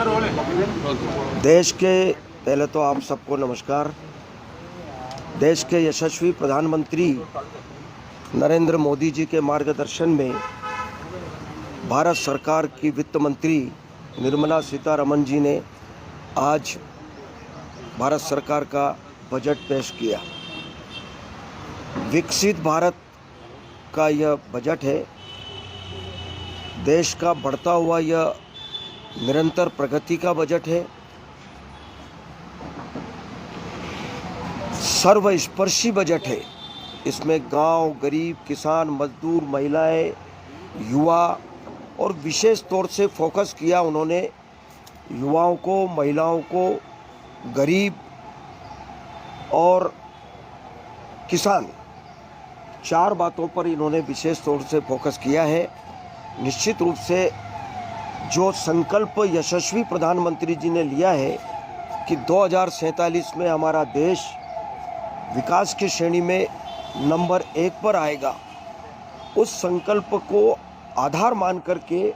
देश के पहले तो आप सबको नमस्कार। देश के यशस्वी प्रधानमंत्री नरेंद्र मोदी जी के मार्गदर्शन में भारत सरकार की वित्त मंत्री निर्मला सीतारमण जी ने आज भारत सरकार का बजट पेश किया। विकसित भारत का यह बजट है। देश का बढ़ता हुआ यह निरंतर प्रगति का बजट है। सर्वस्पर्शी बजट है। इसमें गांव, गरीब, किसान, मजदूर, महिलाएं, युवा और विशेष तौर से फोकस किया उन्होंने युवाओं को, महिलाओं को, गरीब और किसान, चार बातों पर इन्होंने विशेष तौर से फोकस किया है। निश्चित रूप से जो संकल्प यशस्वी प्रधानमंत्री जी ने लिया है कि 2047 में हमारा देश विकास की श्रेणी में नंबर 1 पर आएगा, उस संकल्प को आधार मान करके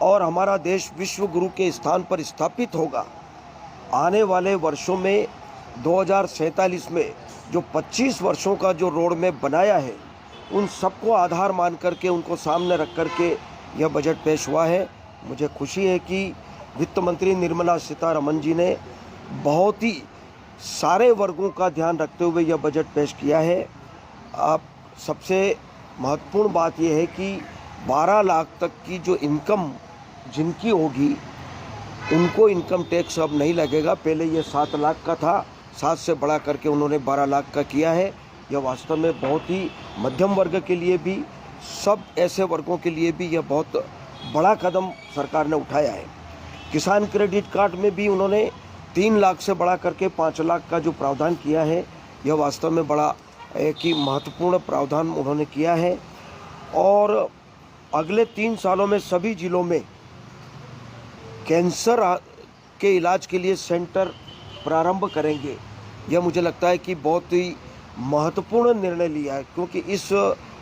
और हमारा देश विश्व गुरु के स्थान पर स्थापित होगा। आने वाले वर्षों में 2047 में जो 25 वर्षों का जो रोड मैप बनाया है, उन सबको आधार मान करके, उनको सामने रख करके यह बजट पेश हुआ है। मुझे खुशी है कि वित्त मंत्री निर्मला सीतारमण जी ने बहुत ही सारे वर्गों का ध्यान रखते हुए यह बजट पेश किया है। अब सबसे महत्वपूर्ण बात यह है कि 12 लाख तक की जो इनकम जिनकी होगी, उनको इनकम टैक्स अब नहीं लगेगा। पहले ये 7 लाख का था, 7 से बढ़ा करके उन्होंने 12 लाख का किया है। यह वास्तव में बहुत ही मध्यम वर्ग के लिए भी, सब ऐसे वर्गों के लिए भी यह बहुत बड़ा कदम सरकार ने उठाया है। किसान क्रेडिट कार्ड में भी उन्होंने 3 लाख से बढ़ा करके 5 लाख का जो प्रावधान किया है, यह वास्तव में बड़ा एक ही महत्वपूर्ण प्रावधान उन्होंने किया है। और अगले 3 सालों में सभी जिलों में कैंसर के इलाज के लिए सेंटर प्रारंभ करेंगे। यह मुझे लगता है कि बहुत ही महत्वपूर्ण निर्णय लिया है, क्योंकि इस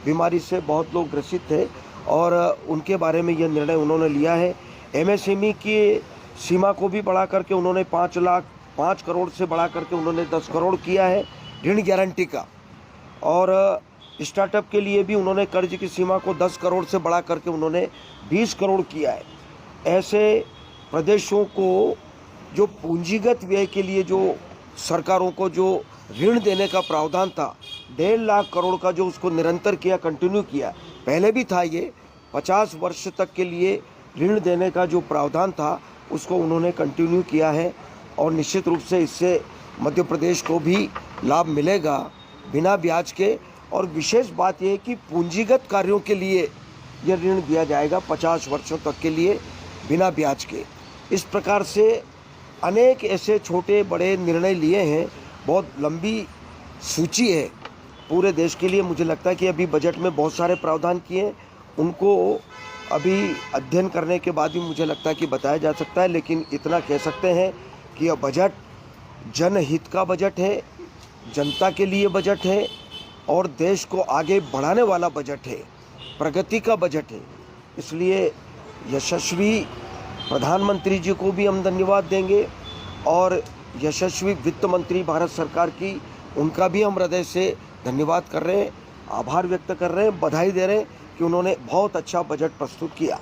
बीमारी से बहुत लोग ग्रसित थे और उनके बारे में यह निर्णय उन्होंने लिया है। एमएसएमई की सीमा को भी बढ़ा करके उन्होंने 5 करोड़ से बढ़ा करके उन्होंने 10 करोड़ किया है ऋण गारंटी का। और स्टार्टअप के लिए भी उन्होंने कर्ज की सीमा को 10 करोड़ से बढ़ा करके उन्होंने 20 करोड़ किया है। ऐसे प्रदेशों को जो पूंजीगत व्यय के लिए जो सरकारों को जो ऋण देने का प्रावधान था, 1.5 लाख करोड़ का जो उसको निरंतर किया, कंटिन्यू किया। पहले भी था ये 50 वर्ष तक के लिए ऋण देने का जो प्रावधान था, उसको उन्होंने कंटिन्यू किया है। और निश्चित रूप से इससे मध्य प्रदेश को भी लाभ मिलेगा बिना ब्याज के। और विशेष बात यह है कि पूंजीगत कार्यों के लिए यह ऋण दिया जाएगा 50 वर्षों तक के लिए बिना ब्याज के। इस प्रकार से अनेक ऐसे छोटे बड़े निर्णय लिए हैं। बहुत लंबी सूची है पूरे देश के लिए। मुझे लगता है कि अभी बजट में बहुत सारे प्रावधान किए हैं, उनको अभी अध्ययन करने के बाद ही मुझे लगता है कि बताया जा सकता है। लेकिन इतना कह सकते हैं कि यह बजट जनहित का बजट है, जनता के लिए बजट है और देश को आगे बढ़ाने वाला बजट है, प्रगति का बजट है। इसलिए यशस्वी प्रधानमंत्री जी को भी हम धन्यवाद देंगे और यशस्वी वित्त मंत्री भारत सरकार की, उनका भी हम हृदय से धन्यवाद कर रहे हैं, आभार व्यक्त कर रहे हैं, बधाई दे रहे हैं कि उन्होंने बहुत अच्छा बजट प्रस्तुत किया।